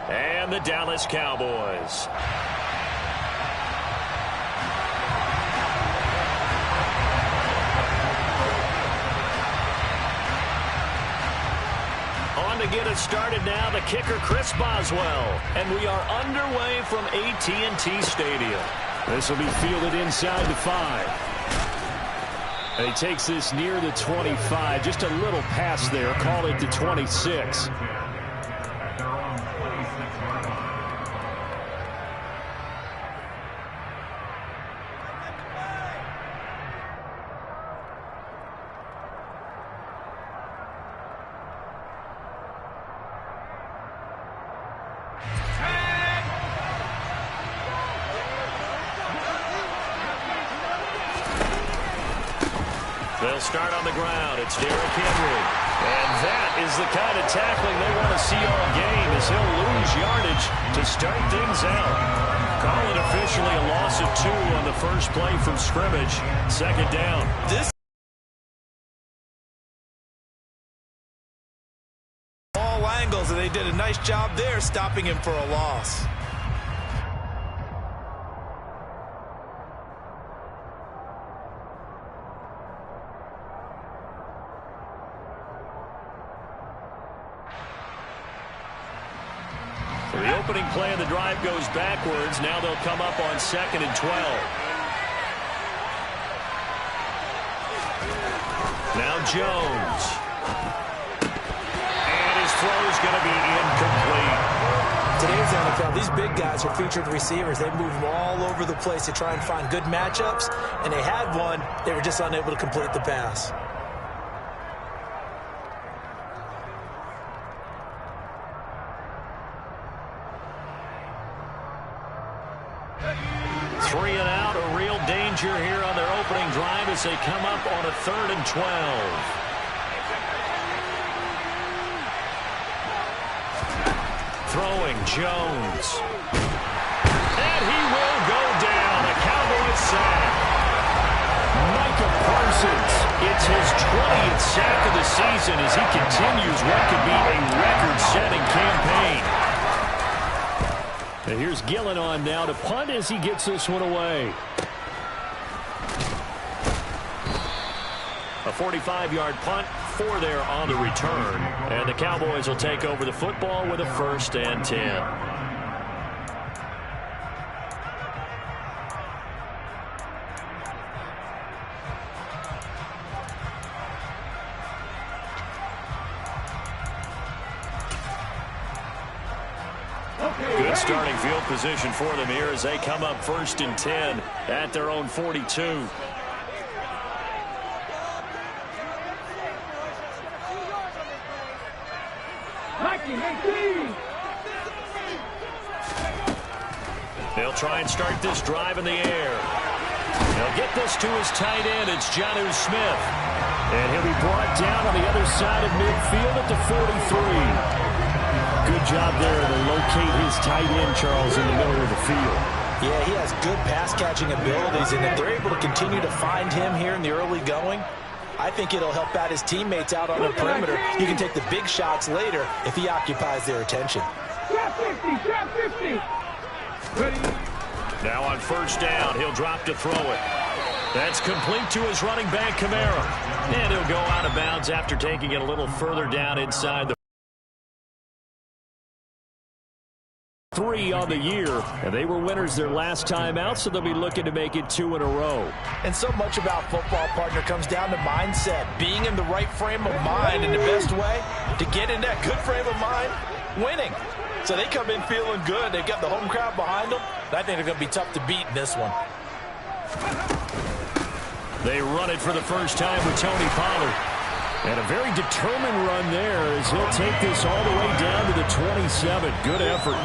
and the Dallas Cowboys. On to get us started now, the kicker Chris Boswell. And we are underway from AT&T Stadium. This will be fielded inside the 5. And he takes this near the 25. Just a little pass there. Call it the 26. They'll start on the ground. It's Derrick Henry. And that is the kind of tackling they want to see all game, as he'll lose yardage to start things out. Call it officially a loss of 2 on the first play from scrimmage. Second down. All angles, and they did a nice job there stopping him for a loss. The opening play of the drive goes backwards. Now they'll come up on 2nd and 12. Now Jones. And his throw is going to be incomplete. Today's NFL, these big guys are featured receivers. They move all over the place to try and find good matchups, and they had one. They were just unable to complete the pass. Three and out, a real danger here on their opening drive as they come up on a 3rd and 12. Throwing Jones. And he will go down. A Cowboys sack. Micah Parsons. It's his 20th sack of the season as he continues what could be a record-setting campaign. And here's Gillen on now to punt as he gets this one away. A 45-yard punt, 4 there on the return. And the Cowboys will take over the football with a 1st and 10. Good starting field position for them here as they come up 1st and 10 at their own 42. They'll try and start this drive in the air. They'll get this to his tight end. It's Jonnu Smith. And he'll be brought down on the other side of midfield at the 43. Good job there to locate his tight end, Charles, in the middle of the field. Yeah, he has good pass-catching abilities, and if they're able to continue to find him here in the early going, I think it'll help out his teammates out on the perimeter. You can take the big shots later if he occupies their attention. Now on 1st down, he'll drop to throw it. That's complete to his running back, Kamara. And he'll go out of bounds after taking it a little further down inside the 3 on the year, and they were winners their last time out, so they'll be looking to make it 2 in a row. And so much about football, partner, comes down to mindset, being in the right frame of mind, and the best way to get in that good frame of mind, winning. So they come in feeling good. They've got the home crowd behind them, and I think they're going to be tough to beat in this one. They run it for the first time with Tony Pollard. And a very determined run there as he'll take this all the way down to the 27. Good effort.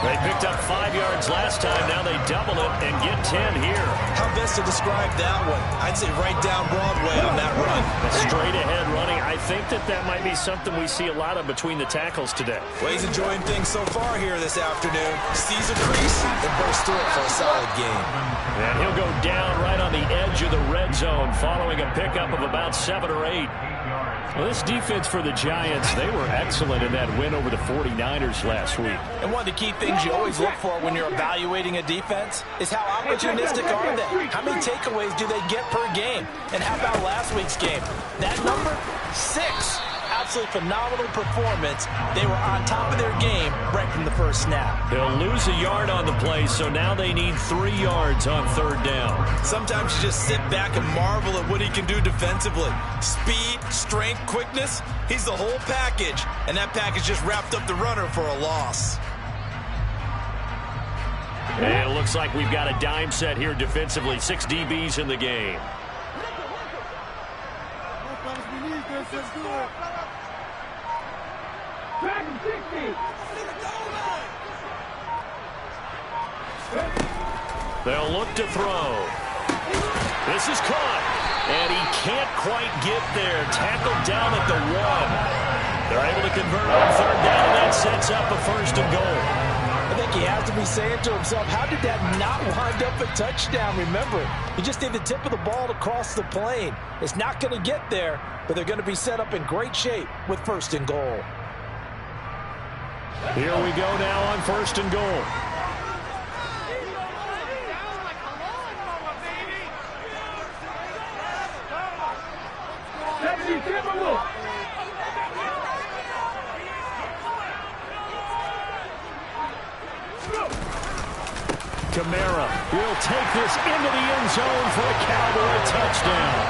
They picked up 5 yards last time. Now they double it and get 10 here. How best to describe that one? I'd say right down Broadway on that run. Straight ahead running. I think that might be something we see a lot of between the tackles today. Well, he's enjoying things so far here this afternoon. Sees a crease and bursts through it for a solid game. And he'll go down right on the edge of the red zone following a pickup of about 7 or 8. Well, this defense for the Giants, they were excellent in that win over the 49ers last week. And one of the key things you always look for when you're evaluating a defense is how opportunistic are they? How many takeaways do they get per game? And how about last week's game? That number, 6. Absolutely phenomenal performance. They were on top of their game right from the first snap. They'll lose a yard on the play, so now they need 3 yards on third down. Sometimes you just sit back and marvel at what he can do defensively. Speed, strength, quickness, he's the whole package. And that package just wrapped up the runner for a loss. And it looks like we've got a dime set here defensively. 6 DBs in the game. They'll look to throw. This is caught. And he can't quite get there. Tackled down at the 1. They're able to convert on third down, and that sets up a 1st and goal. I think he has to be saying to himself, how did that not wind up a touchdown? Remember, you just need the tip of the ball to cross the plane. It's not going to get there, but they're going to be set up in great shape with 1st and goal. Here we go now on 1st and goal. Kamara will take this into the end zone for a Cowboy touchdown.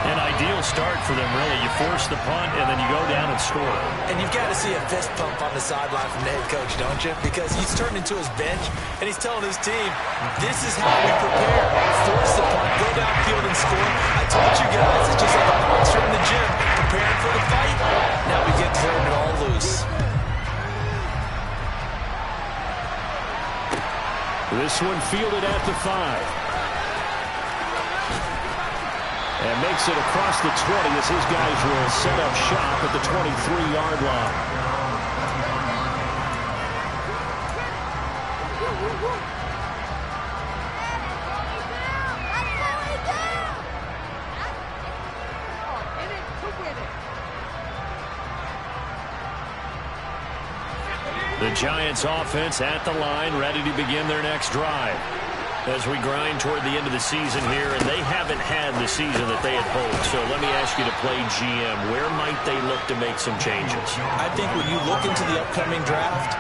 An ideal start for them, really. You force the punt, and then you go down and score. And you've got to see a fist pump on the sideline from the head coach, don't you? Because he's turned into his bench, and he's telling his team, this is how we prepare. Force the punt, go downfield and score. I told you guys, it's just like a boxer in the gym, preparing for the fight. Now we get to turn it all loose. This one fielded at the 5. And makes it across the 20 as his guys will set up shop at the 23-yard line. The Giants offense at the line, ready to begin their next drive. As we grind toward the end of the season here, and they haven't had the season that they had hoped. So let me ask you to play GM. Where might they look to make some changes? I think when you look into the upcoming draft,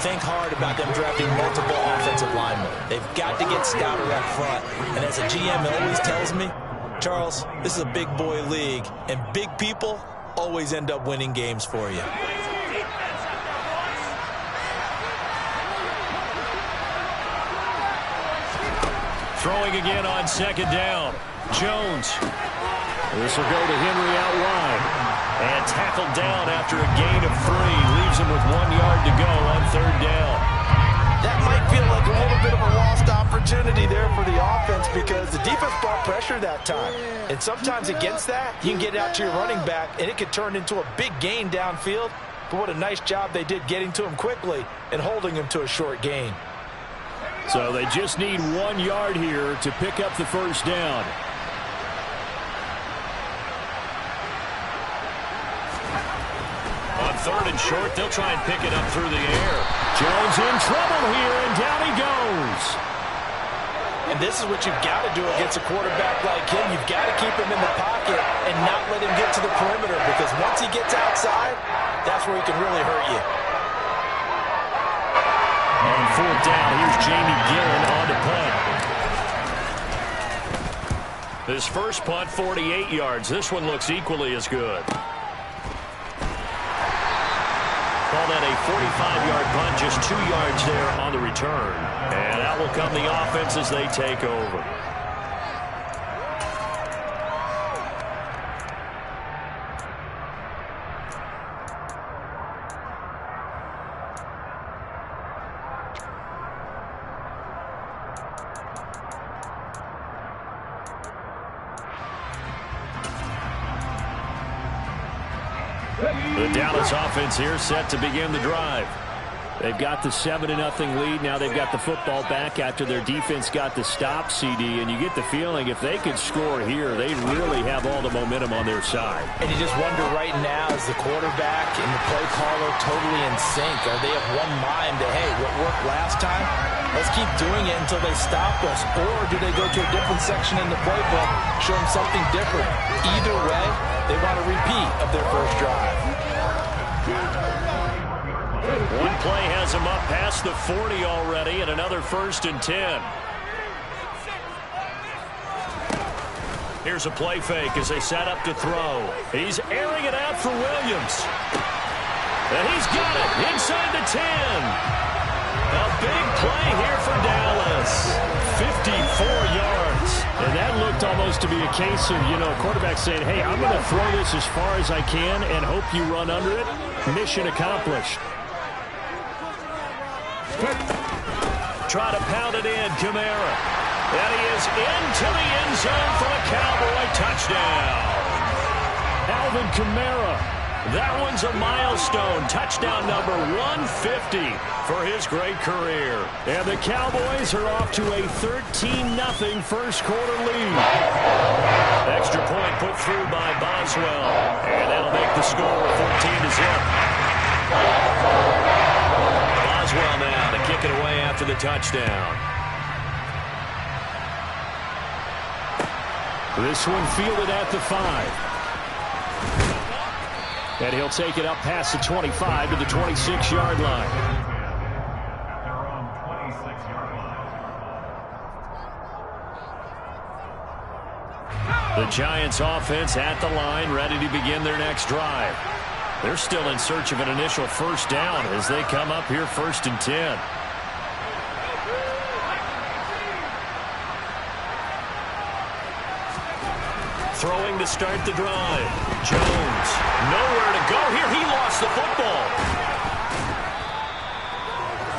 think hard about them drafting multiple offensive linemen. They've got to get stouter up front. And as a GM always tells me, Charles, this is a big boy league, and big people always end up winning games for you. Throwing again on 2nd down. Jones. This will go to Henry out wide. And tackled down after a gain of 3. Leaves him with 1 yard to go on 3rd down. That might feel like a little bit of a lost opportunity there for the offense because the defense brought pressure that time. And sometimes against that, you can get out to your running back, and it could turn into a big gain downfield. But what a nice job they did getting to him quickly and holding him to a short gain. So they just need 1 yard here to pick up the 1st down. On 3rd and short, they'll try and pick it up through the air. Jones in trouble here, and down he goes. And this is what you've got to do against a quarterback like him. You've got to keep him in the pocket and not let him get to the perimeter, because once he gets outside, that's where he can really hurt you. On 4th down, here's Jamie Gillen on to punt. His first punt, 48 yards. This one looks equally as good. Call that a 45-yard punt, just 2 yards there on the return. And out will come the offense as they take over. The Dallas offense here set to begin the drive. They've got the 7-0 lead. Now they've got the football back after their defense got the stop, CD. And you get the feeling if they could score here, they really have all the momentum on their side. And you just wonder right now, is the quarterback and the play caller totally in sync? Are they of one mind that, hey, what worked last time, let's keep doing it until they stop us? Or do they go to a different section in the playbook, show them something different? Either way, they want a repeat of their first drive. One play has him up past the 40 already, and another 1st and 10. Here's a play fake as they set up to throw. He's airing it out for Williams. And he's got it inside the 10. A big play here for Dallas. 54 yards. And that looked almost to be a case of, a quarterback saying, hey, I'm going to throw this as far as I can and hope you run under it. Mission accomplished. Try to pound it in, Kamara. And he is into the end zone for a Cowboy touchdown. Alvin Kamara. That one's a milestone. Touchdown number 150 for his great career. And the Cowboys are off to a 13-0 first quarter lead. Extra point put through by Boswell. And that'll make the score 14-0. Boswell now to kick it away after the touchdown. This one fielded at the 5. And he'll take it up past the 25 to the 26-yard line. The Giants offense at the line, ready to begin their next drive. They're still in search of an initial first down as they come up here 1st and 10. Throwing to start the drive. Jones, nowhere to go here. He lost the football.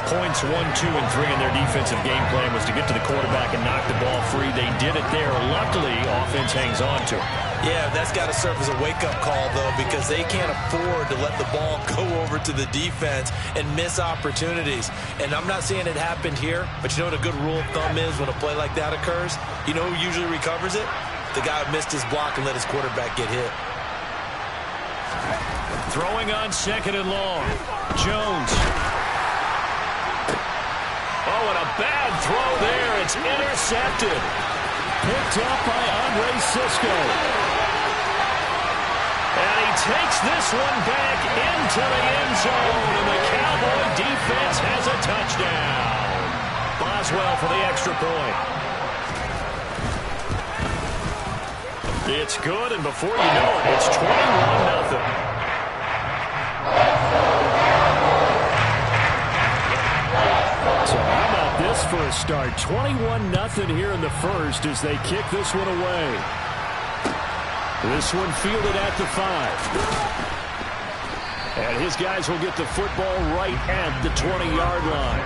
Points 1, 2, and 3 in their defensive game plan was to get to the quarterback and knock the ball free. They did it there. Luckily, offense hangs on to it. Yeah, that's got to serve as a wake-up call, though, because they can't afford to let the ball go over to the defense and miss opportunities. And I'm not saying it happened here, but you know what a good rule of thumb is when a play like that occurs? You know who usually recovers it? The guy who missed his block and let his quarterback get hit. Throwing on 2nd and long. Jones. Oh, and a bad throw there. It's intercepted. Picked up by Andre Sisco. And he takes this one back into the end zone. And the Cowboy defense has a touchdown. Boswell for the extra point. It's good, and before you know it, it's 21-0. So how about this for a start? 21-0 here in the first as they kick this one away. This one fielded at the 5. And his guys will get the football right at the 20-yard line.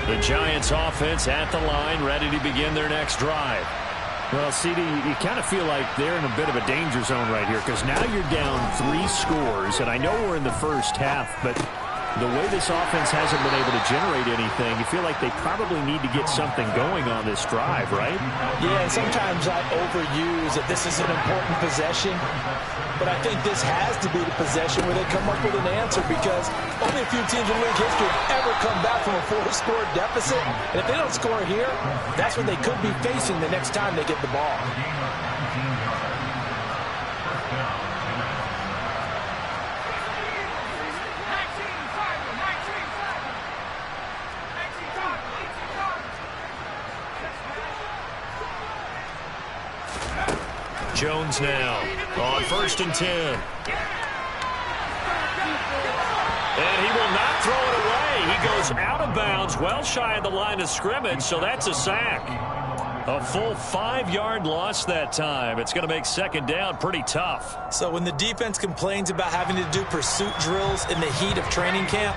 The Giants offense at the line, ready to begin their next drive. Well, CD, you kind of feel like they're in a bit of a danger zone right here because now you're down 3 scores, and I know we're in the first half, but the way this offense hasn't been able to generate anything, you feel like they probably need to get something going on this drive, right? Yeah, and sometimes I overuse that this is an important possession, but I think this has to be the possession where they come up with an answer because only a few teams in league history have ever come back from a 4-score deficit, and if they don't score here, that's what they could be facing the next time they get the ball. Jones now on 1st and 10. And he will not throw it away. He goes out of bounds, well shy of the line of scrimmage, so that's a sack. A full 5-yard loss that time. It's going to make 2nd down pretty tough. So when the defense complains about having to do pursuit drills in the heat of training camp,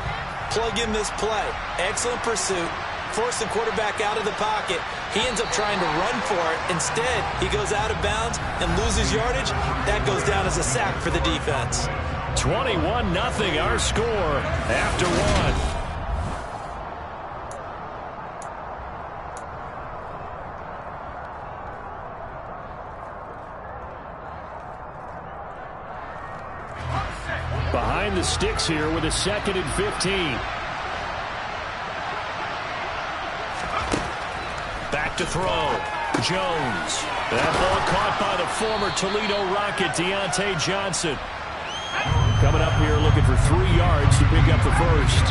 plug in this play. Excellent pursuit, force the quarterback out of the pocket. He ends up trying to run for it. Instead, he goes out of bounds and loses yardage. That goes down as a sack for the defense. 21-0 our score after one. Behind the sticks here with a 2nd and 15. Back to throw. Jones. That ball caught by the former Toledo Rocket, Deontay Johnson. Coming up here looking for 3 yards to pick up the first.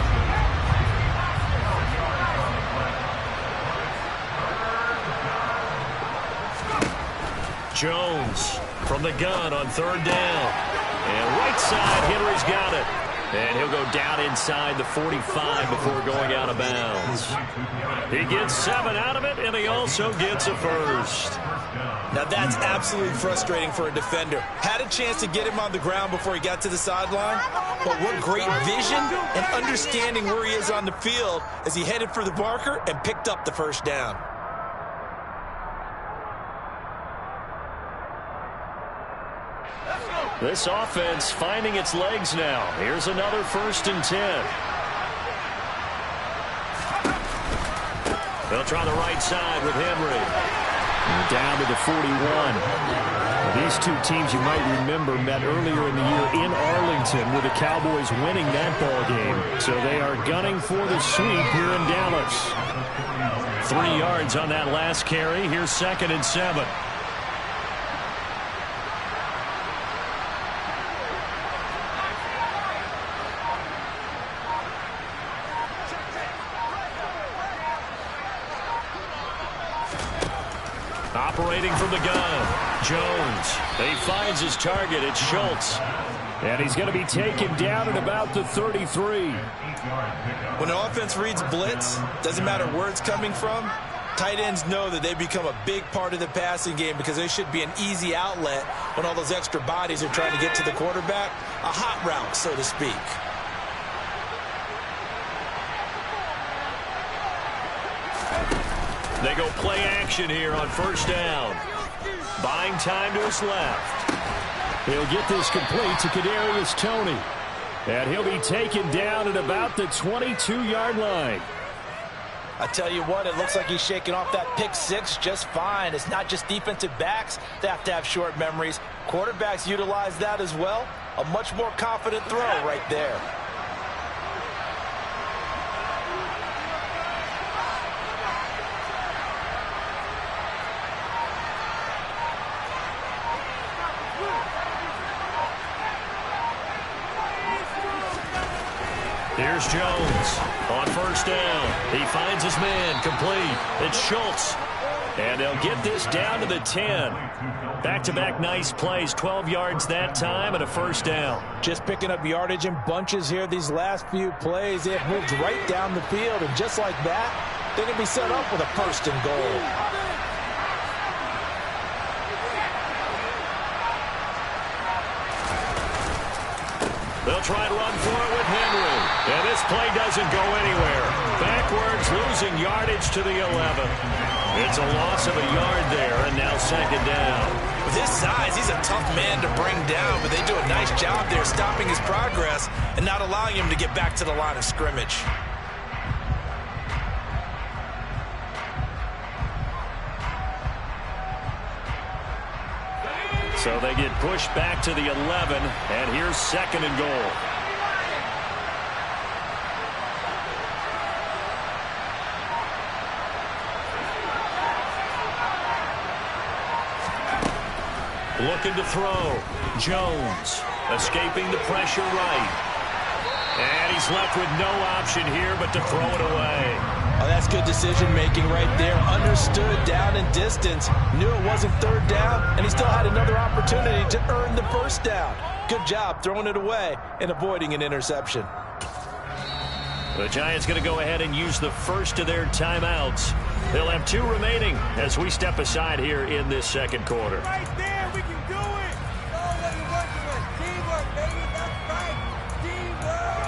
Jones from the gun on 3rd down. And right side, Henry's got it. And he'll go down inside the 45 before going out of bounds. He gets 7 out of it, and he also gets a first. Now that's absolutely frustrating for a defender. Had a chance to get him on the ground before he got to the sideline, but what great vision and understanding where he is on the field as he headed for the marker and picked up the first down. This offense finding its legs now. Here's another 1st and 10. They'll try the right side with Henry. And down to the 41. These two teams, you might remember, met earlier in the year in Arlington with the Cowboys winning that ball game. So they are gunning for the sweep here in Dallas. 3 yards on that last carry. Here's 2nd and 7. Operating from the gun, Jones. He finds his target. It's Schultz. And he's going to be taken down at about the 33. When an offense reads blitz, doesn't matter where it's coming from, tight ends know that they become a big part of the passing game because they should be an easy outlet when all those extra bodies are trying to get to the quarterback. A hot route, so to speak. They go play action here on 1st down. Buying time to his left. He'll get this complete to Kadarius Toney. And he'll be taken down at about the 22-yard line. I tell you what, it looks like he's shaking off that pick 6 just fine. It's not just defensive backs that have to have short memories. Quarterbacks utilize that as well. A much more confident throw right there. Here's Jones on 1st down. He finds his man complete. It's Schultz. And they'll get this down to the 10. Back-to-back nice plays. 12 yards that time and a 1st down. Just picking up yardage in bunches here these last few plays. They have moved right down the field. And just like that, they're going to be set up with a 1st and goal. They'll try and run for it with Henry. And this play doesn't go anywhere. Backwards, losing yardage to the 11. It's a loss of a yard there, and now 2nd down. With his size, he's a tough man to bring down, but they do a nice job there stopping his progress and not allowing him to get back to the line of scrimmage. So they get pushed back to the 11, and here's 2nd and goal. Looking to throw. Jones escaping the pressure right. And he's left with no option here but to throw it away. Oh, that's good decision-making right there. Understood down and distance. Knew it wasn't 3rd down, and he still had another opportunity to earn the 1st down. Good job throwing it away and avoiding an interception. The Giants going to go ahead and use the first of their timeouts. They'll have 2 remaining as we step aside here in this 2nd quarter. Right there, we can do it. Oh, what you're working with. Teamwork, baby. That's right. Teamwork.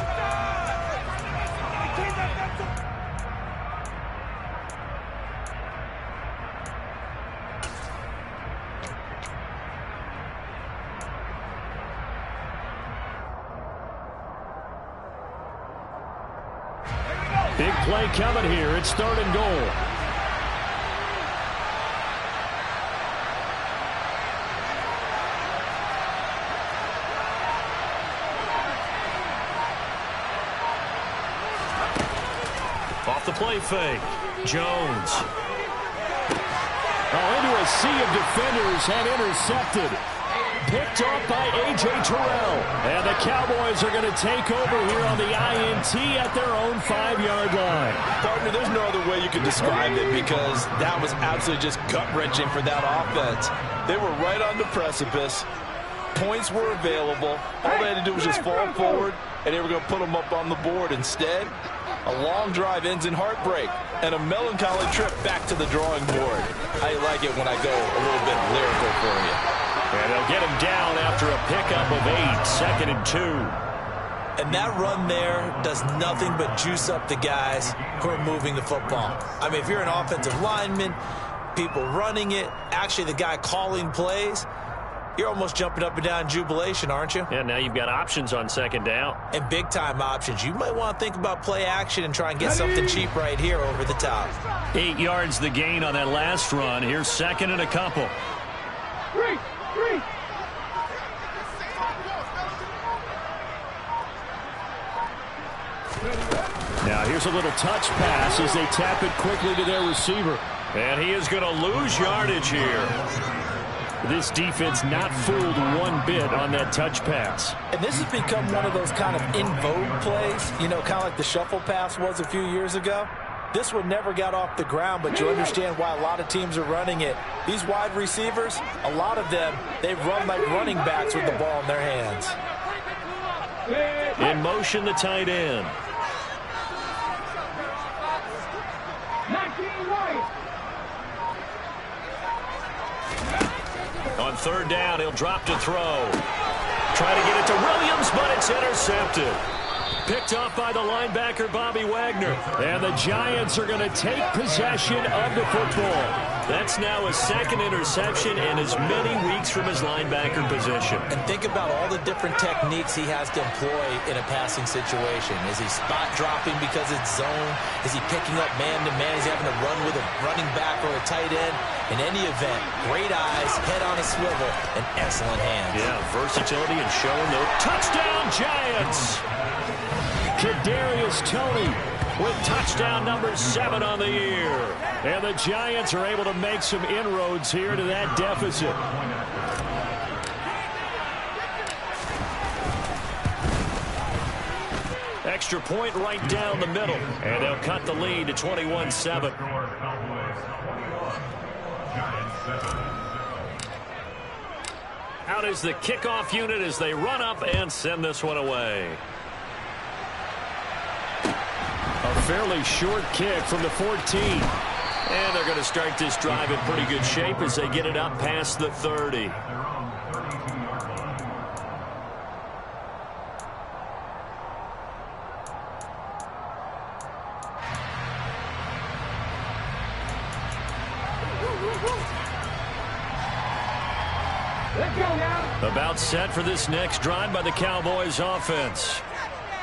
play coming here. It's 3rd and goal. Off the play fake. Jones. Into a sea of defenders and intercepted. Picked off by A.J. Terrell. And the Cowboys are going to take over here on the INT at their own 5-yard line. Partner, there's no other way you could describe it because that was absolutely just gut-wrenching for that offense. They were right on the precipice. Points were available. All they had to do was just fall forward, and they were going to put them up on the board. Instead, a long drive ends in heartbreak and a melancholy trip back to the drawing board. I like it when I go a little bit lyrical for you. And they'll get him down after a pickup of 8, 2nd and 2. And that run there does nothing but juice up the guys who are moving the football. I mean, if you're an offensive lineman, people running it, actually the guy calling plays, you're almost jumping up and down in jubilation, aren't you? Yeah, now you've got options on 2nd down. And big-time options. You might want to think about play action and try and get something cheap right here over the top. 8 yards the gain on that last run. Here's 2nd and a couple. Now here's a little touch pass as they tap it quickly to their receiver. And he is going to lose yardage here. This defense not fooled one bit on that touch pass. And this has become one of those kind of in vogue plays, you know, kind of like the shuffle pass was a few years ago. This one never got off the ground, but you understand why a lot of teams are running it. These wide receivers, a lot of them, they run like running backs with the ball in their hands. In motion, the tight end. On 3rd down, he'll drop to throw. Try to get it to Williams, but it's intercepted. Picked off by the linebacker, Bobby Wagner. And the Giants are going to take possession of the football. That's now his 2nd interception in as many weeks from his linebacker position. And think about all the different techniques he has to employ in a passing situation. Is he spot dropping because it's zone? Is he picking up man-to-man? Is he having to run with a running back or a tight end? In any event, great eyes, head on a swivel, and excellent hands. Yeah, versatility and showing the touchdown Giants. Kadarius Toney with touchdown number 7 on the year. And the Giants are able to make some inroads here to that deficit. Extra point right down the middle. And they'll cut the lead to 21-7. Out is the kickoff unit as they run up and send this one away. A fairly short kick from the 14. And they're going to start this drive in pretty good shape as they get it up past the 30. About set for this next drive by the Cowboys offense.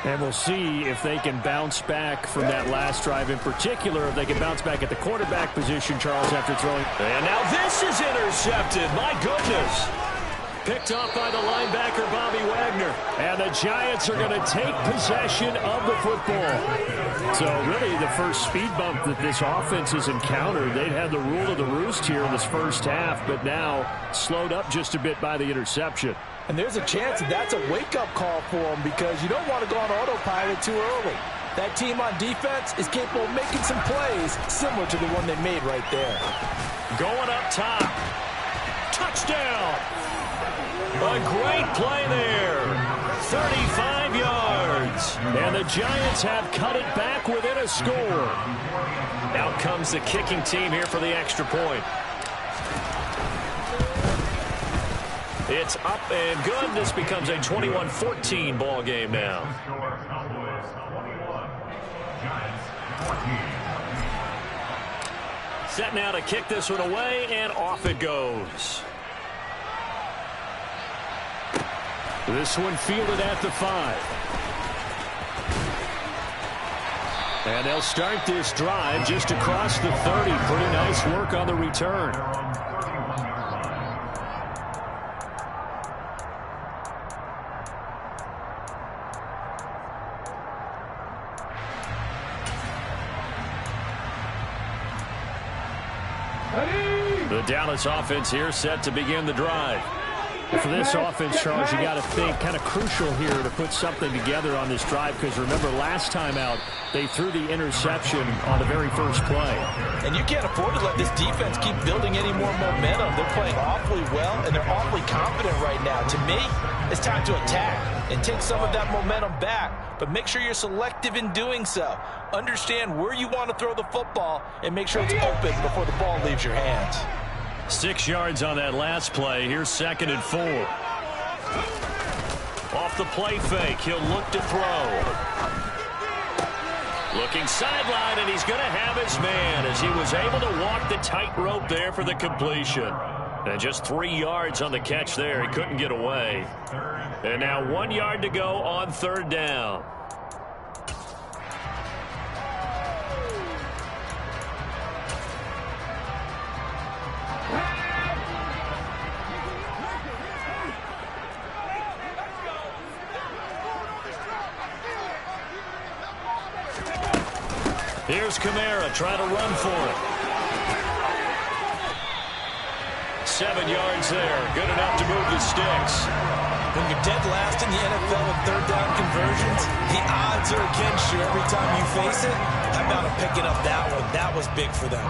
And we'll see if they can bounce back from that last drive in particular, if they can bounce back at the quarterback position, Charles, after throwing. And now this is intercepted. My goodness. Picked off by the linebacker, Bobby Wagner. And the Giants are going to take possession of the football. So really the first speed bump that this offense has encountered. They'd had the rule of the roost here in this first half, but now slowed up just a bit by the interception. And there's a chance that that's a wake-up call for them because you don't want to go on autopilot too early. That team on defense is capable of making some plays similar to the one they made right there. Going up top. Touchdown. A great play there. 35 yards. And the Giants have cut it back within a score. Out comes the kicking team here for the extra point. It's up and good. This becomes a 21-14 ball game now. Set now to kick this one away, and off it goes. This one fielded at the 5. And they'll start this drive just across the 30. Pretty nice work on the return. The Dallas offense here set to begin the drive. For this offense, Charles, you got to think kind of crucial here to put something together on this drive, because remember last time out they threw the interception on the very first play. And you can't afford to let this defense keep building any more momentum. They're playing awfully well, and they're awfully confident right now. To me, it's time to attack and take some of that momentum back, but make sure you're selective in doing so. Understand where you want to throw the football and make sure it's open before the ball leaves your hands. 6 yards on that last play. Here's 2nd and 4. Off the play fake, he'll look to throw. Looking sideline, and he's going to have his man as he was able to walk the tightrope there for the completion. And just 3 yards on the catch there. He couldn't get away. And now 1 yard to go on 3rd down. Here's Kamara trying to run for it. 7 yards there. Good enough to move the sticks. When you're dead last in the NFL in 3rd down conversions, the odds are against you every time you face it. How about him picking up that one? That was big for them.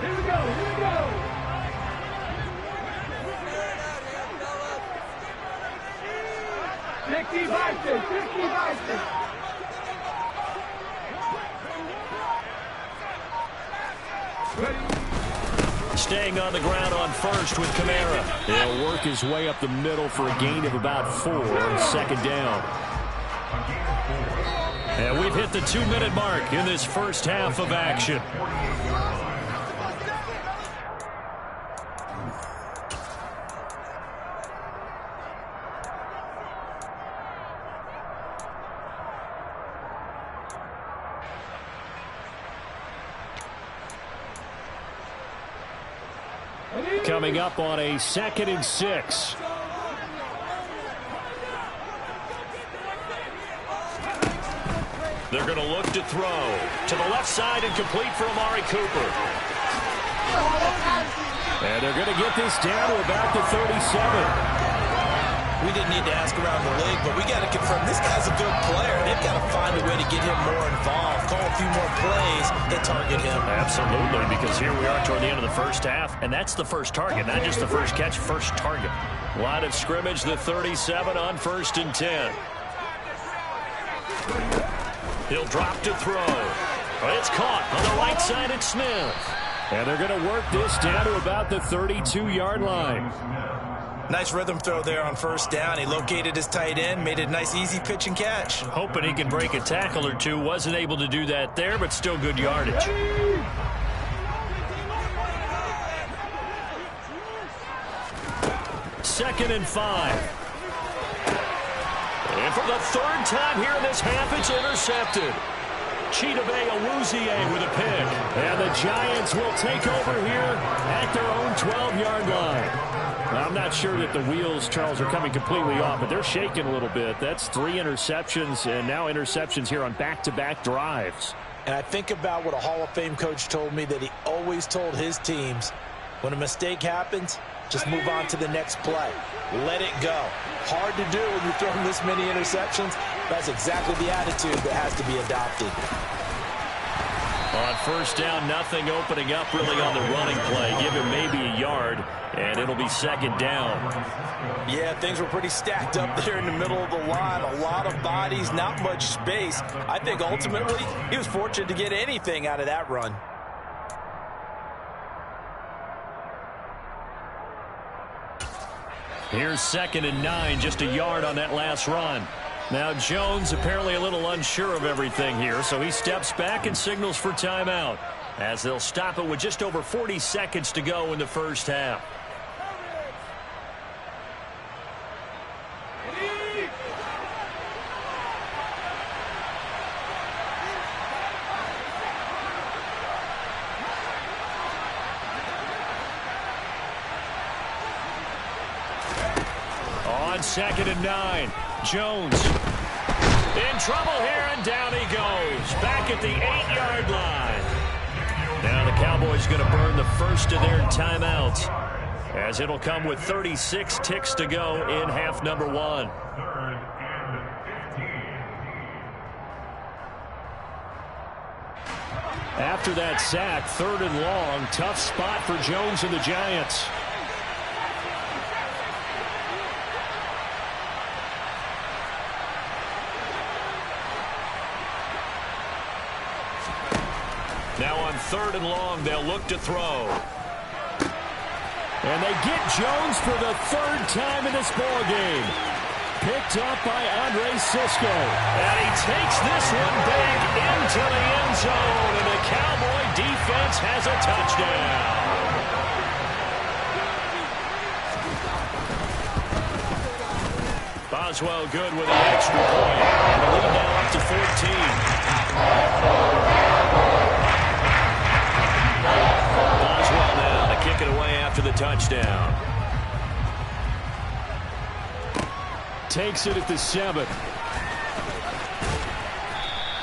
Here we go, here we go. 50 Bison, 50 Bison. Staying on the ground on first with Kamara. He'll work his way up the middle for a gain of about 4 on 2nd down. And we've hit the 2-minute mark in this first half of action. Coming up on a 2nd and 6. They're going to look to throw to the left side and complete for Amari Cooper. And they're going to get this down to about the 37. We didn't need to ask around the league, but we got to confirm this guy's a good player. They've got to find a way to get him more involved, call a few more plays that target him. Absolutely, because here we are toward the end of the first half, and that's the first target, not just the first catch, first target. Line of scrimmage, the 37 on 1st and 10. He'll drop to throw. It's caught on the right side at Smith. And they're going to work this down to about the 32-yard line. Nice rhythm throw there on 1st down. He located his tight end, made it a nice, easy pitch and catch. Hoping he can break a tackle or two. Wasn't able to do that there, but still good yardage. 2nd and 5. And for the 3rd time here in this half, it's intercepted. Chidobe Awuzie with a pick. And the Giants will take over here at their own 12-yard line. I'm not sure that the wheels, Charles, are coming completely off, but they're shaking a little bit. That's 3 interceptions, and now interceptions here on back-to-back drives. And I think about what a Hall of Fame coach told me, that he always told his teams, when a mistake happens, just move on to the next play. Let it go. Hard to do when you're throwing this many interceptions. That's exactly the attitude that has to be adopted. On 1st down, nothing opening up really on the running play. Give him maybe a yard, and it'll be 2nd down. Yeah, things were pretty stacked up there in the middle of the line. A lot of bodies, not much space. I think ultimately he was fortunate to get anything out of that run. Here's 2nd and 9, just a yard on that last run. Now Jones apparently a little unsure of everything here, so he steps back and signals for timeout as they'll stop it with just over 40 seconds to go in the first half. 2nd and 9. Jones in trouble here, and down he goes. Back at the 8-yard line. Now the Cowboys going to burn the first of their timeouts, as it'll come with 36 ticks to go in half number 1. After that sack, 3rd and long. Tough spot for Jones and the Giants. Now on 3rd and long, they'll look to throw. And they get Jones for the 3rd time in this ballgame. Picked up by Andre Sisco. And he takes this one big into the end zone. And the Cowboy defense has a touchdown. Boswell good with the extra point. And the lead now up to 14. Boswell now to kick it away after the touchdown. Takes it at the 7.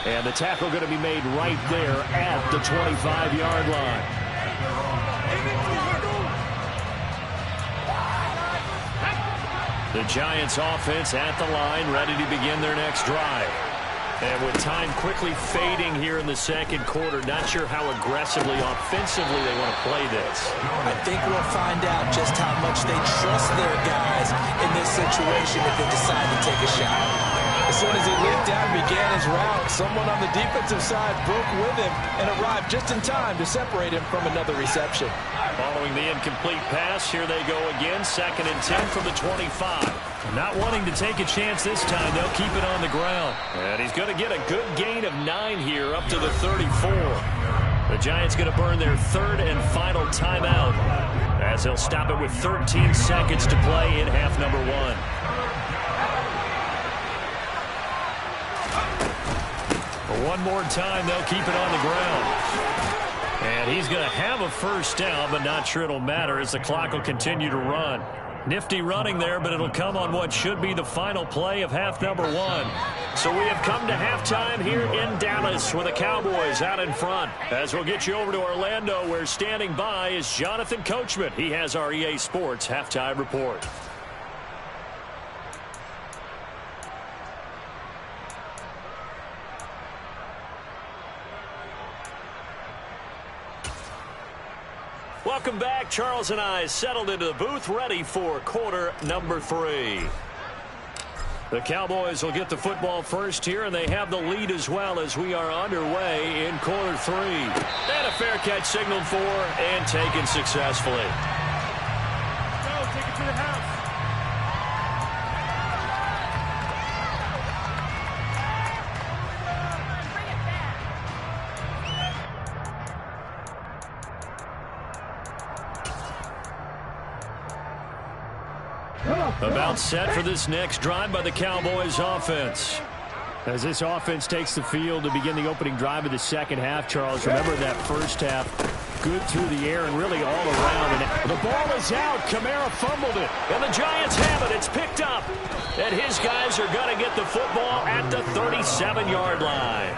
And the tackle going to be made right there at the 25-yard line. The Giants offense at the line, ready to begin their next drive. And with time quickly fading here in the 2nd quarter, not sure how aggressively, offensively they want to play this. I think we'll find out just how much they trust their guys in this situation if they decide to take a shot. As soon as he leaped down and began his route, someone on the defensive side broke with him and arrived just in time to separate him from another reception. Following the incomplete pass, here they go again, 2nd and 10 from the 25. Not wanting to take a chance this time, they'll keep it on the ground. And he's going to get a good gain of 9 here up to the 34. The Giants going to burn their 3rd and final timeout, as they'll stop it with 13 seconds to play in half number 1. One more time, they'll keep it on the ground. And he's going to have a first down, but not sure it'll matter as the clock will continue to run. Nifty running there, but it'll come on what should be the final play of half number 1. So we have come to halftime here in Dallas with the Cowboys out in front. As we'll get you over to Orlando, where standing by is Jonathan Coachman. He has our EA Sports halftime report. Welcome back. Charles and I settled into the booth, ready for quarter number 3. The Cowboys will get the football first here, and they have the lead as well as we are underway in quarter 3. And a fair catch signaled for and taken successfully. Go, take it to the house. About set for this next drive by the Cowboys offense. As this offense takes the field to begin the opening drive of the 2nd half, Charles, remember that first half, good through the air and really all around. And the ball is out. Kamara fumbled it. And the Giants have it. It's picked up. And his guys are going to get the football at the 37-yard line.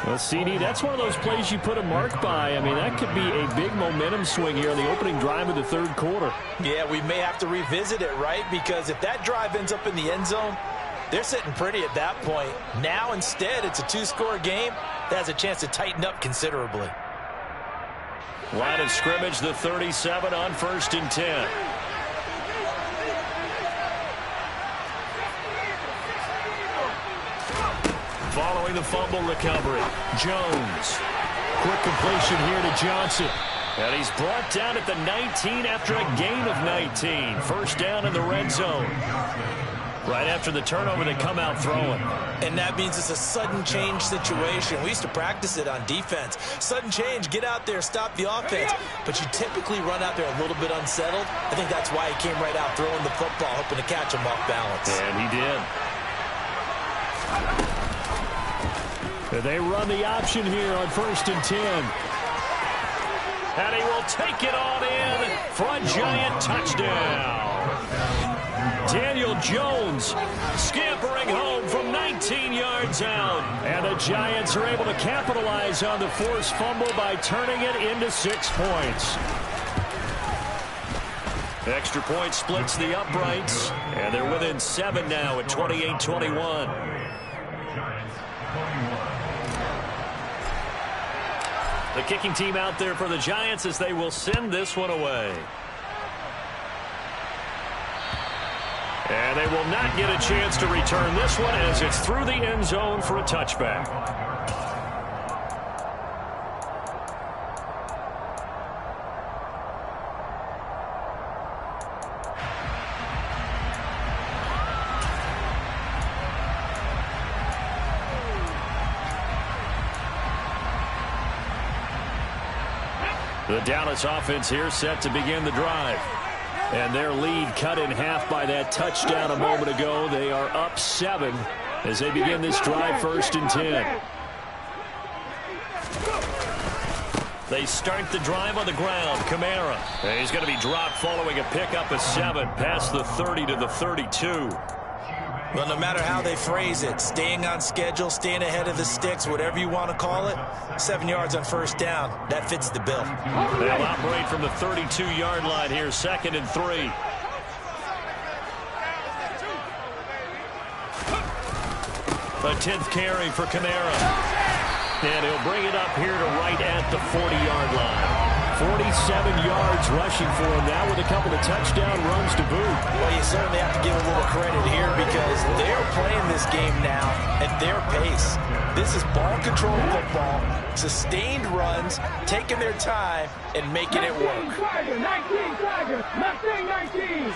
Well, CD, that's one of those plays you put a mark by. I mean, that could be a big momentum swing here on the opening drive of the 3rd quarter. Yeah, we may have to revisit it, right? Because if that drive ends up in the end zone, they're sitting pretty at that point. Now, instead, it's a 2-score game that has a chance to tighten up considerably. Line of scrimmage, the 37 on 1st and 10. Following the fumble recovery, Jones. Quick completion here to Johnson. And he's brought down at the 19 after a gain of 19. First down in the red zone. Right after the turnover, they come out throwing. And that means it's a sudden change situation. We used to practice it on defense. Sudden change, get out there, stop the offense. But you typically run out there a little bit unsettled. I think that's why he came right out throwing the football, hoping to catch him off balance. And he did. They run the option here on 1st and 10. And he will take it on in for a Giant touchdown. Daniel Jones scampering home from 19 yards out. And the Giants are able to capitalize on the forced fumble by turning it into 6 points. Extra point splits the uprights, and they're within 7 now at 28-21. The kicking team out there for the Giants as they will send this one away. And they will not get a chance to return this one as it's through the end zone for a touchback. The Dallas offense here set to begin the drive. And their lead cut in half by that touchdown a moment ago. They are up 7 as they begin this drive 1st and 10. They start the drive on the ground. Kamara. And he's going to be dropped following a pickup of 7 past the 30 to the 32. Well, no matter how they phrase it, staying on schedule, staying ahead of the sticks, whatever you want to call it, 7 yards on 1st down, that fits the bill. They'll operate from the 32-yard line here, 2nd and 3. A 10th carry for Kamara. And he'll bring it up here to right at the 40-yard line. 47 yards rushing for him now with a couple of touchdown runs to boot. Well, you certainly have to give a little credit here because they're playing this game now at their pace. This is ball control football, sustained runs, taking their time, and making it work. 19, Tiger, Mustang 19.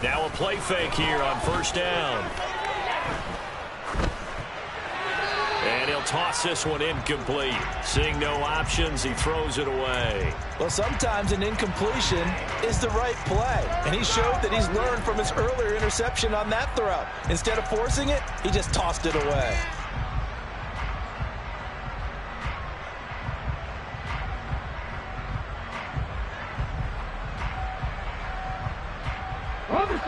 Now a play fake here on 1st down. And he'll toss this one incomplete. Seeing no options, he throws it away. Well, sometimes an incompletion is the right play. And he showed that he's learned from his earlier interception on that throw. Instead of forcing it, he just tossed it away.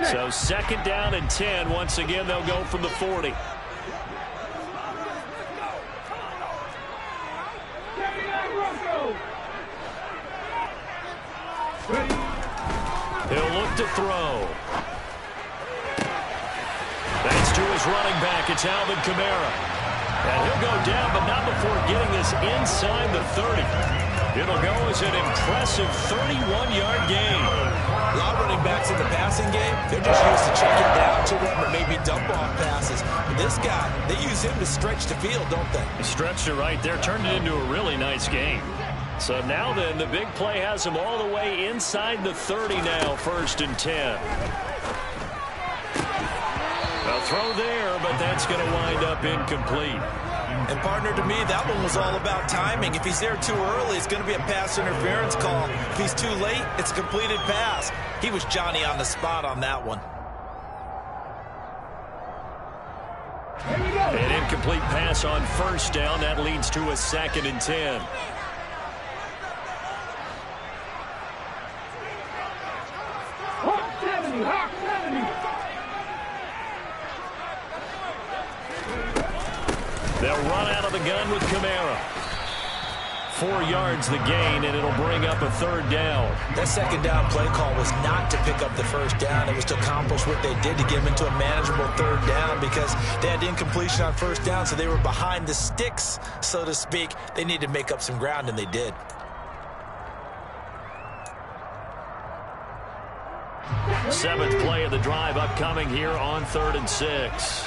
So 2nd down and 10. Once again, they'll go from the 40. He'll look to throw. That's to his running back. It's Alvin Kamara. And he'll go down, but not before getting this inside the 30. It'll go as an impressive 31-yard gain. A lot of running backs in the passing game, they're just used to checking down to them or maybe dump-off passes. But this guy, they use him to stretch the field, don't they? Stretched it right there, turned it into a really nice game. So now then, the big play has him all the way inside the 30 now, 1st and 10. A throw there, but that's going to wind up incomplete. And, partner, to me, that one was all about timing. If he's there too early, it's going to be a pass interference call. If he's too late, it's a completed pass. He was Johnny on the spot on that one. An incomplete pass on 1st down. That leads to a 2nd and 10. They'll run out of the gun with Kamara. 4 yards the gain, and it'll bring up a 3rd down. That 2nd down play call was not to pick up the 1st down. It was to accomplish what they did to get them into a manageable 3rd down because they had incompletion on 1st down, so they were behind the sticks, so to speak. They needed to make up some ground, and they did. Seventh play of the drive upcoming here on 3rd and 6.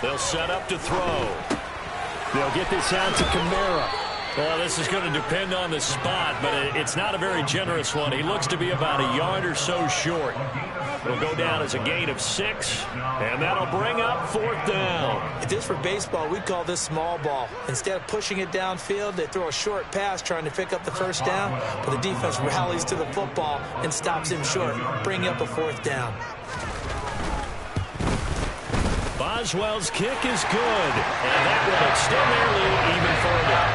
They'll set up to throw. They'll get this out to Kamara. Well, this is going to depend on the spot, but it's not a very generous one. He looks to be about a yard or so short. It'll go down as a gain of 6, and that'll bring up 4th down. If this were baseball, we'd call this small ball. Instead of pushing it downfield, they throw a short pass trying to pick up the 1st down, but the defense rallies to the football and stops him short, bringing up a 4th down. Boswell's kick is good, and that will extend their lead even further.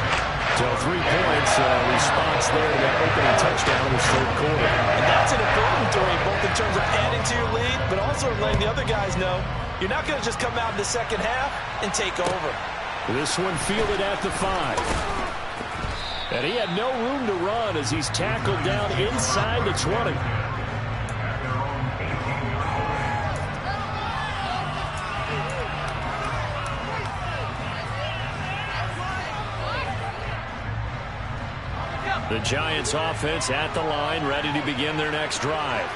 So 3 points, response there to that opening touchdown in this 3rd quarter. And that's an important 3, both in terms of adding to your lead, but also letting the other guys know you're not going to just come out in the 2nd half and take over. This one fielded at the 5. And he had no room to run as he's tackled down inside the 20. The Giants offense at the line, ready to begin their next drive.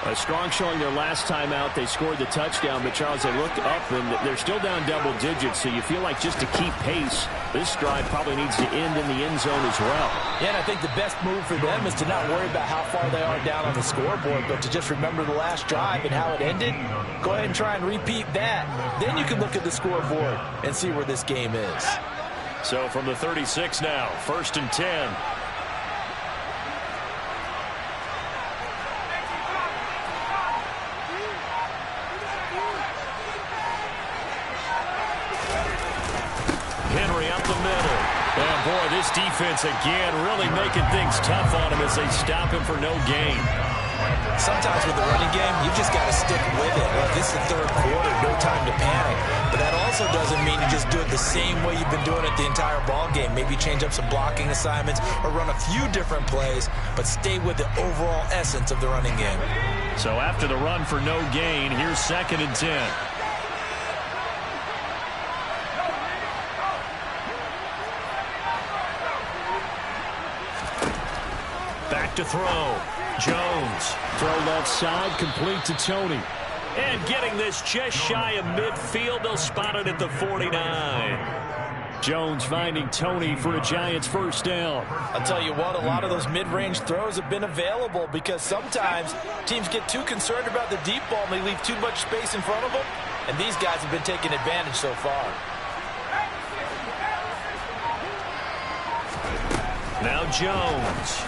A strong showing their last time out. They scored the touchdown, but Charles, they looked up and they're still down double digits, so you feel like just to keep pace, this drive probably needs to end in the end zone as well. Yeah, and I think the best move for them is to not worry about how far they are down on the scoreboard, but to just remember the last drive and how it ended. Go ahead and try and repeat that. Then you can look at the scoreboard and see where this game is. So from the 36 now, 1st and 10. Boy, this defense again really making things tough on him as they stop him for no gain. Sometimes with the running game, you just got to stick with it. Look, this is the 3rd quarter, no time to panic. But that also doesn't mean you just do it the same way you've been doing it the entire ball game. Maybe change up some blocking assignments or run a few different plays, but stay with the overall essence of the running game. So after the run for no gain, here's 2nd and 10. Back to throw. Jones. Throw left side, complete to Tony. And getting this just shy of midfield, they'll spot it at the 49. Jones finding Tony for a Giants 1st down. I'll tell you what, a lot of those mid-range throws have been available because sometimes teams get too concerned about the deep ball and they leave too much space in front of them. And these guys have been taking advantage so far. Now Jones.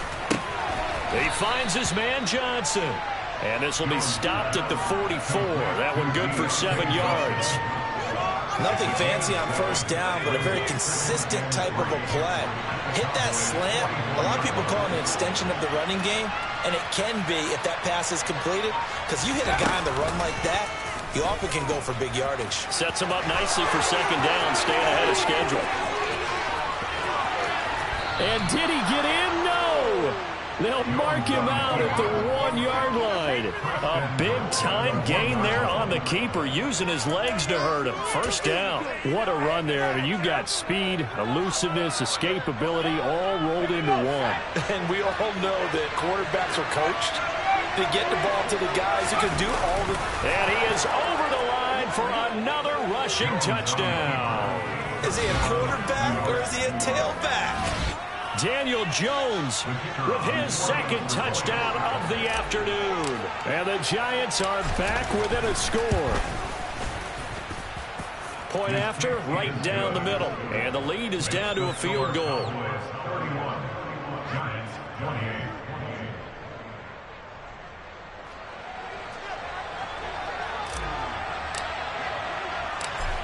He finds his man Johnson. And this will be stopped at the 44. That one good for 7 yards. Nothing fancy on 1st down, but a very consistent type of a play. Hit that slant. A lot of people call it an extension of the running game, and it can be if that pass is completed, because you hit a guy on the run like that, you often can go for big yardage. Sets him up nicely for 2nd down, staying ahead of schedule. And did he get in? No! They'll mark him out at the 1-yard line. A big-time gain there on the keeper, using his legs to hurt him. 1st down. What a run there. I mean, you got speed, elusiveness, escapability, all rolled into one. And we all know that quarterbacks are coached to get the ball to the guys who can do all the... And he is over the line for another rushing touchdown. Is he a quarterback or is he a tailback? Daniel Jones with his 2nd touchdown of the afternoon. And the Giants are back within a score. Point after, right down the middle. And the lead is down to a field goal.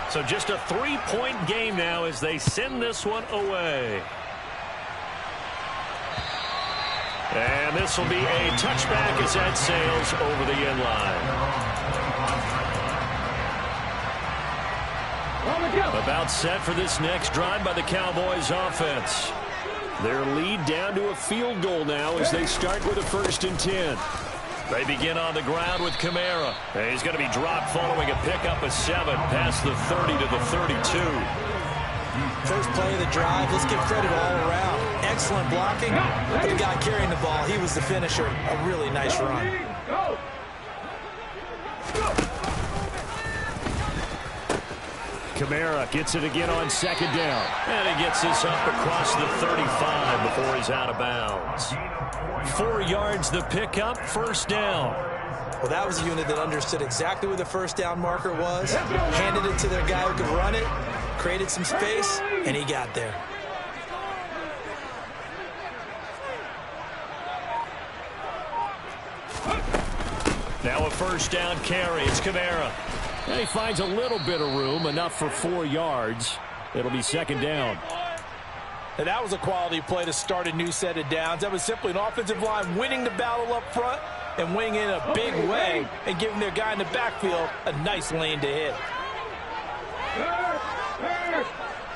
So just a 3-point game now as they send this one away. And this will be a touchback as that sails over the end line. About set for this next drive by the Cowboys offense. Their lead down to a field goal now as they start with a 1st and 10. They begin on the ground with Kamara. And he's going to be dropped following a pickup of 7 past the 30 to the 32. First play of the drive, let's give credit all around. Excellent blocking, but the guy carrying the ball, he was the finisher. A really nice run. Kamara gets it again on second down. And he gets this up across the 35 before he's out of bounds. 4 yards the pickup, first down. Well, that was a unit that understood exactly where the first down marker was, handed it to their guy who could run it, created some space, and he got there. Now a first down carry. It's Kamara. And he finds a little bit of room, enough for 4 yards. It'll be second down. And that was a quality play to start a new set of downs. That was simply an offensive line winning the battle up front and winning in a big way and giving their guy in the backfield a nice lane to hit.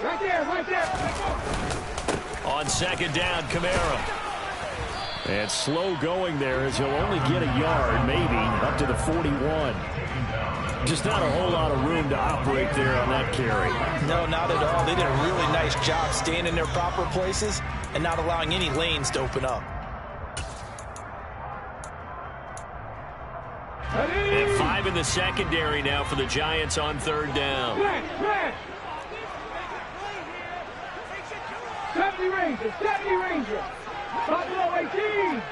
Right there. On second down, Kamara. And slow going there as he'll only get a yard, maybe, up to the 41. Just not a whole lot of room to operate there on that carry. No, not at all. They did a really nice job staying in their proper places and not allowing any lanes to open up. And 5 in the secondary now for the Giants on third down. Safety Ranger. Buffalo 18.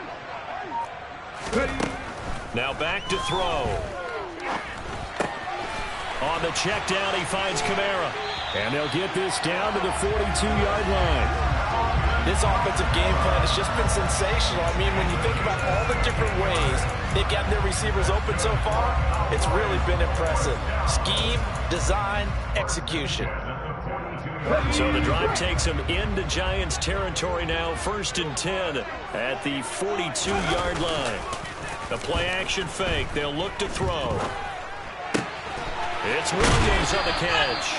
Now back to throw. On the check down, he finds Kamara. And they'll get this down to the 42-yard line. This offensive game plan has just been sensational. I mean, when you think about all the different ways they've gotten their receivers open so far, it's really been impressive. Scheme, design, execution. So the drive takes him into Giants territory now, 1st and 10 at the 42-yard line. The play-action fake. They'll look to throw. It's Williams on the catch.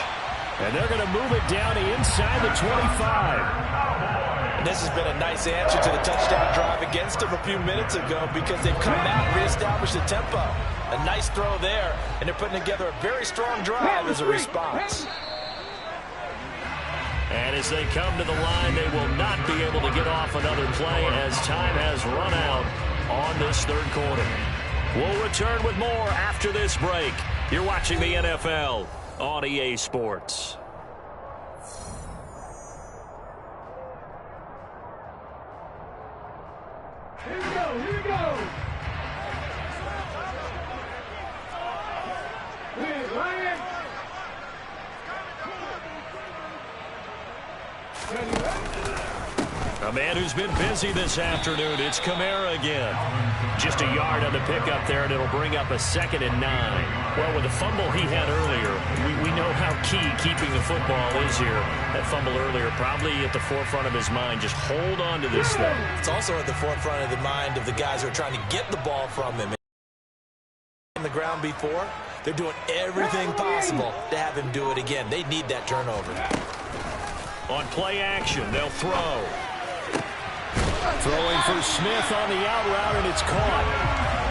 And they're going to move it down to inside the 25. And this has been a nice answer to the touchdown drive against them a few minutes ago because they've come out and reestablished the tempo. A nice throw there, and they're putting together a very strong drive as a response. And as they come to the line, they will not be able to get off another play as time has run out on this third quarter. We'll return with more after this break. You're watching the NFL on EA Sports. Here we go. Here's Ryan. A man who's been busy this afternoon. It's Kamara again. Just a yard on the pickup there, and it'll bring up a 2nd and 9. Well, with the fumble he had earlier, we know how key keeping the football is here. That fumble earlier probably at the forefront of his mind. Just hold on to this thing. It's also at the forefront of the mind of the guys who are trying to get the ball from him. On the ground before, they're doing everything possible to have him do it again. They need that turnover. On play action, they'll throw. Throwing for Smith on the out route, and it's caught.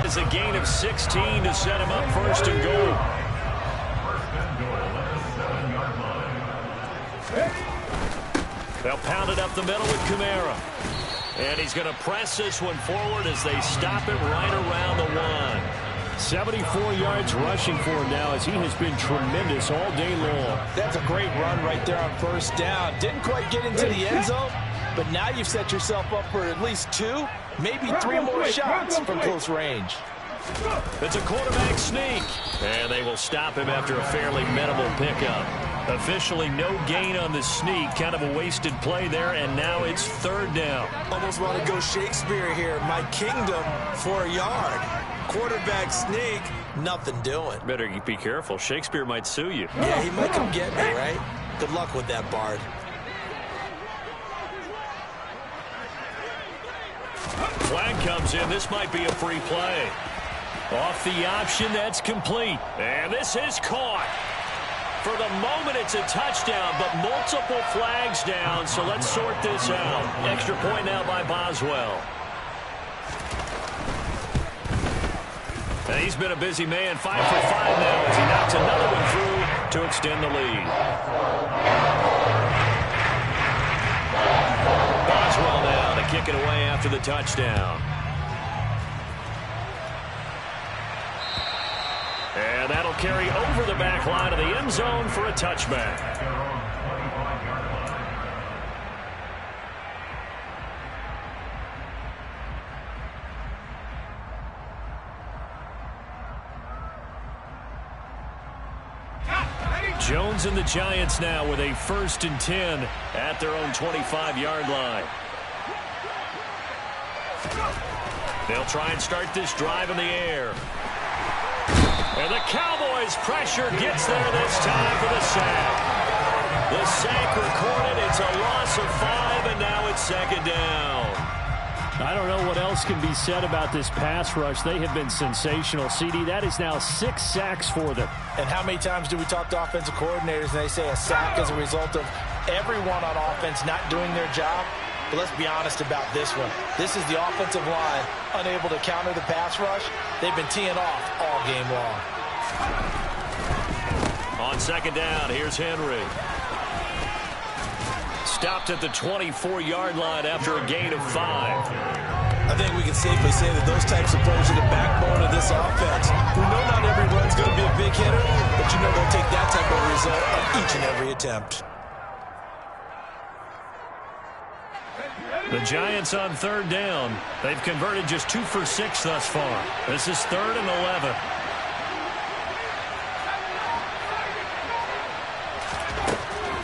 It's a gain of 16 to set him up 1st and goal. They'll pound it up the middle with Kamara. And he's going to press this one forward as they stop it right around the 1. 74 yards rushing for him now as he has been tremendous all day long. That's a great run right there on first down. Didn't quite get into the end zone, but now you've set yourself up for at least 2, maybe 3 more shots from close range. It's a quarterback sneak. And they will stop him after a fairly minimal pickup. Officially no gain on the sneak. Kind of a wasted play there, and now it's 3rd down. Almost want to go Shakespeare here. My kingdom for a yard. Quarterback sneak, nothing doing. Better be careful. Shakespeare might sue you. Yeah, he might come get me, right? Good luck with that, Bard. Flag comes in. This might be a free play. Off the option, that's complete. And this is caught. For the moment, it's a touchdown, but multiple flags down, so let's sort this out. Extra point now by Boswell. And he's been a busy man, 5 for 5 now as he knocks another one through to extend the lead. Boswell now to kick it away after the touchdown. And that'll carry over the back line of the end zone for a touchback. Jones and the Giants now with a 1st and 10 at their own 25-yard line. They'll try and start this drive in the air. And the Cowboys' pressure gets there this time for the sack. The sack recorded. It's a loss of 5, and now it's 2nd down. I don't know what else can be said about this pass rush. They have been sensational, CD. That is now 6 sacks for them. And how many times do we talk to offensive coordinators and they say a sack as a result of everyone on offense not doing their job? But let's be honest about this one. This is the offensive line unable to counter the pass rush. They've been teeing off all game long. On 2nd down, here's Henry. Stopped at the 24-yard line after a gain of 5. I think we can safely say that those types of players are the backbone of this offense. We know not every run's going to be a big hitter, but you know they'll take that type of result on each and every attempt. The Giants on 3rd down. They've converted just 2 for 6 thus far. This is 3rd and 11.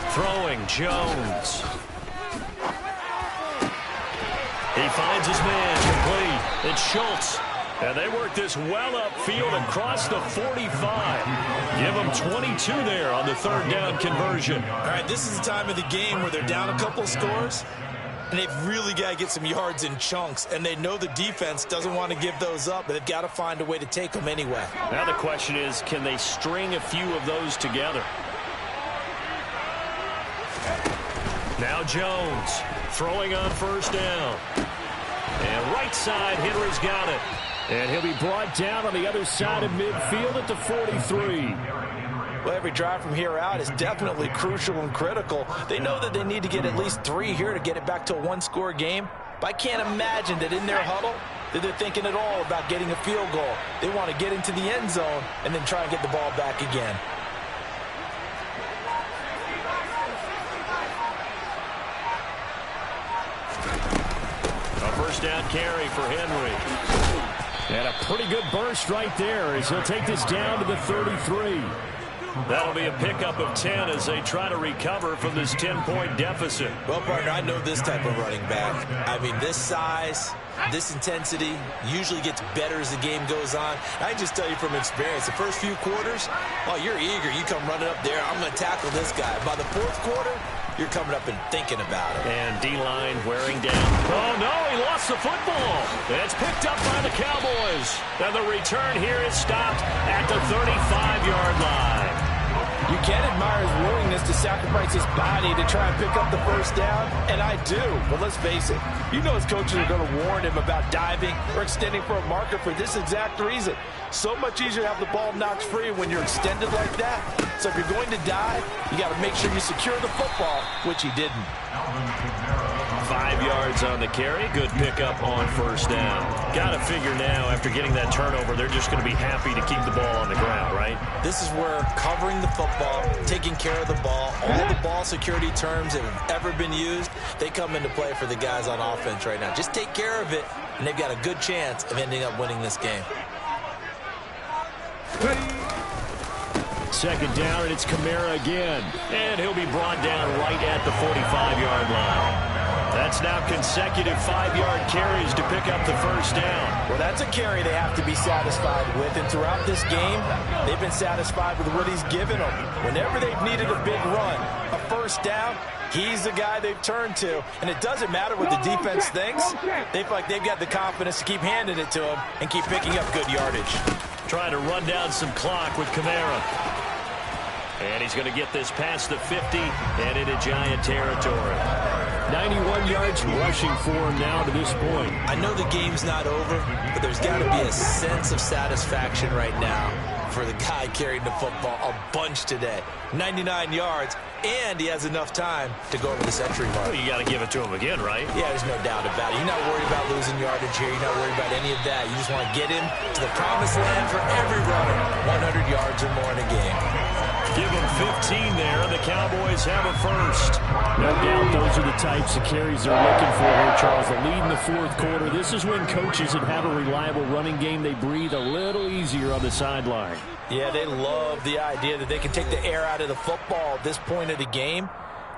Throwing, Jones. He finds his man complete. It's Schultz. And they work this well upfield across the 45. Give them 22 there on the 3rd down conversion. All right, this is the time of the game where they're down a couple of scores, and they've really got to get some yards in chunks, and they know the defense doesn't want to give those up, but they've got to find a way to take them anyway. Now the question is, can they string a few of those together? Now Jones throwing on 1st down. And right side, Henry's got it. And he'll be brought down on the other side of midfield at the 43. Well, every drive from here out is definitely crucial and critical. They know that they need to get at least 3 here to get it back to a 1-score game. But I can't imagine that in their huddle that they're thinking at all about getting a field goal. They want to get into the end zone and then try and get the ball back again. A 1st down carry for Henry. And a pretty good burst right there as he'll take this down to the 33. That'll be a pickup of 10 as they try to recover from this 10-point deficit. Well, partner, I know this type of running back. I mean, this size, this intensity usually gets better as the game goes on. I can just tell you from experience, the first few quarters, oh, you're eager. You come running up there. I'm going to tackle this guy. By the 4th quarter, you're coming up and thinking about it. And D-line wearing down. Oh, no, he lost the football. It's picked up by the Cowboys. And the return here is stopped at the 35-yard line. You can admire his willingness to sacrifice his body to try and pick up the 1st down, and I do. But let's face it, you know his coaches are going to warn him about diving or extending for a marker for this exact reason. So much easier to have the ball knocked free when you're extended like that. So if you're going to dive, you got to make sure you secure the football, which he didn't. 5 yards on the carry. Good pickup on 1st down. Got to figure now, after getting that turnover, they're just going to be happy to keep the ball on the ground, right? This is where covering the football, taking care of the ball, all the ball security terms that have ever been used, they come into play for the guys on offense right now. Just take care of it, and they've got a good chance of ending up winning this game. 2nd down, and it's Kamara again. And he'll be brought down right at the 45-yard line. That's now consecutive 5-yard carries to pick up the 1st down. Well, that's a carry they have to be satisfied with. And throughout this game, they've been satisfied with what he's given them. Whenever they've needed a big run, a 1st down, he's the guy they've turned to. And it doesn't matter what the defense thinks. They feel like they've got the confidence to keep handing it to him and keep picking up good yardage. Trying to run down some clock with Kamara. And he's going to get this past the 50 and into Giant territory. 91 yards rushing for him now to this point. I know the game's not over, but there's got to be a sense of satisfaction right now for the guy carrying the football a bunch today. 99 yards, and he has enough time to go over the century mark. Well, you got to give it to him again, right? Yeah, there's no doubt about it. You're not worried about losing yardage here. You're not worried about any of that. You just want to get him to the promised land for every runner, 100 yards or more in a game. Give him 15 there, and the Cowboys have a first. No doubt those are the types of carries they're looking for here, Charles. The lead in the fourth quarter. This is when coaches that have a reliable running game, they breathe a little easier on the sideline. Yeah, they love the idea that they can take the air out of the football at this point of the game.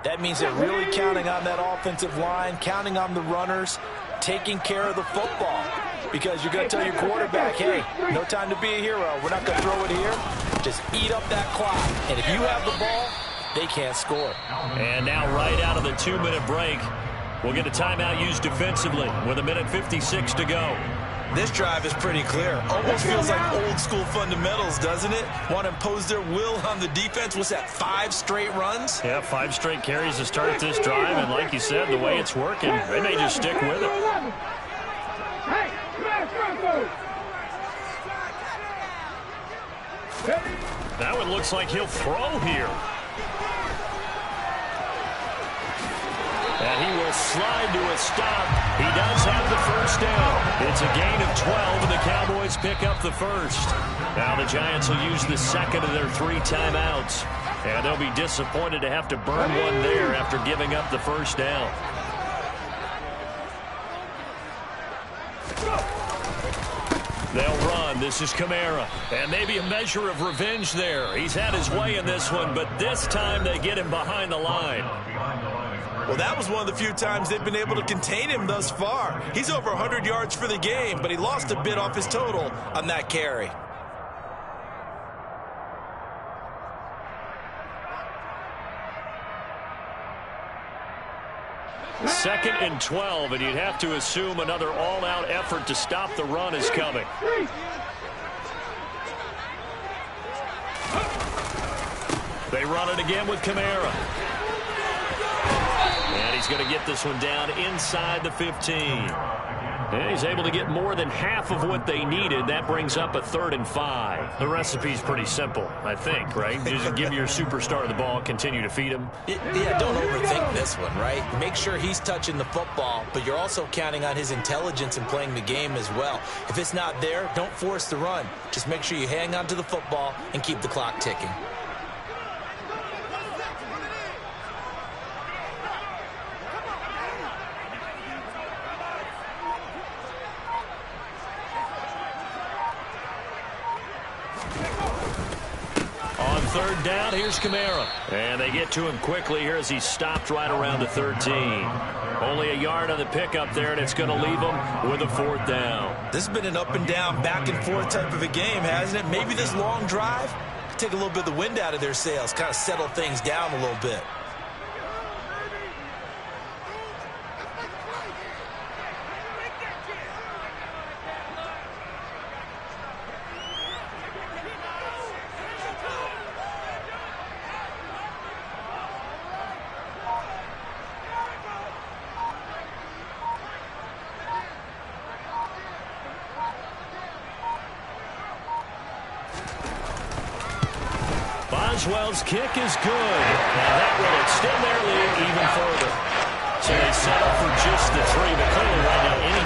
That means they're really counting on that offensive line, counting on the runners, taking care of the football. Because you're going to tell your quarterback, hey, no time to be a hero. We're not going to throw it here. Just eat up that clock. And if you have the ball, they can't score. And now right out of the 2-minute break, we'll get a timeout used defensively with 1:56 to go. This drive is pretty clear. Almost feels like old school fundamentals, doesn't it? Want to impose their will on the defense. What's that, 5 straight runs? Yeah, 5 straight carries to start this drive. And like you said, the way it's working, they may just stick with it. That one looks like he'll throw here. And he will slide to a stop. He does have the first down. It's a gain of 12, and the Cowboys pick up the first. Now the Giants will use the second of their 3 timeouts. And they'll be disappointed to have to burn one there after giving up the first down. They'll run. This is Kamara. And maybe a measure of revenge there. He's had his way in this one, but this time they get him behind the line. Well, that was one of the few times they've been able to contain him thus far. He's over 100 yards for the game, but he lost a bit off his total on that carry. Second and 12, and you'd have to assume another all-out effort to stop the run is coming. They run it again with Kamara. And he's going to get this one down inside the 15. And he's able to get more than half of what they needed. That brings up a 3rd and 5. The recipe's pretty simple, I think, right? Just give your superstar the ball, continue to feed him. Yeah, don't overthink this one, right? Make sure he's touching the football, but you're also counting on his intelligence in playing the game as well. If it's not there, don't force the run. Just make sure you hang on to the football and keep the clock ticking. Third down, here's Kamara. And they get to him quickly here as he's stopped right around the 13. Only a yard on the pickup there, and it's going to leave him with a 4th down. This has been an up and down, back and forth type of a game, hasn't it? Maybe this long drive take a little bit of the wind out of their sails, kind of settle things down a little bit. Boswell's kick is good, and that will extend their lead even further. So they settle for just the 3, but clearly right now any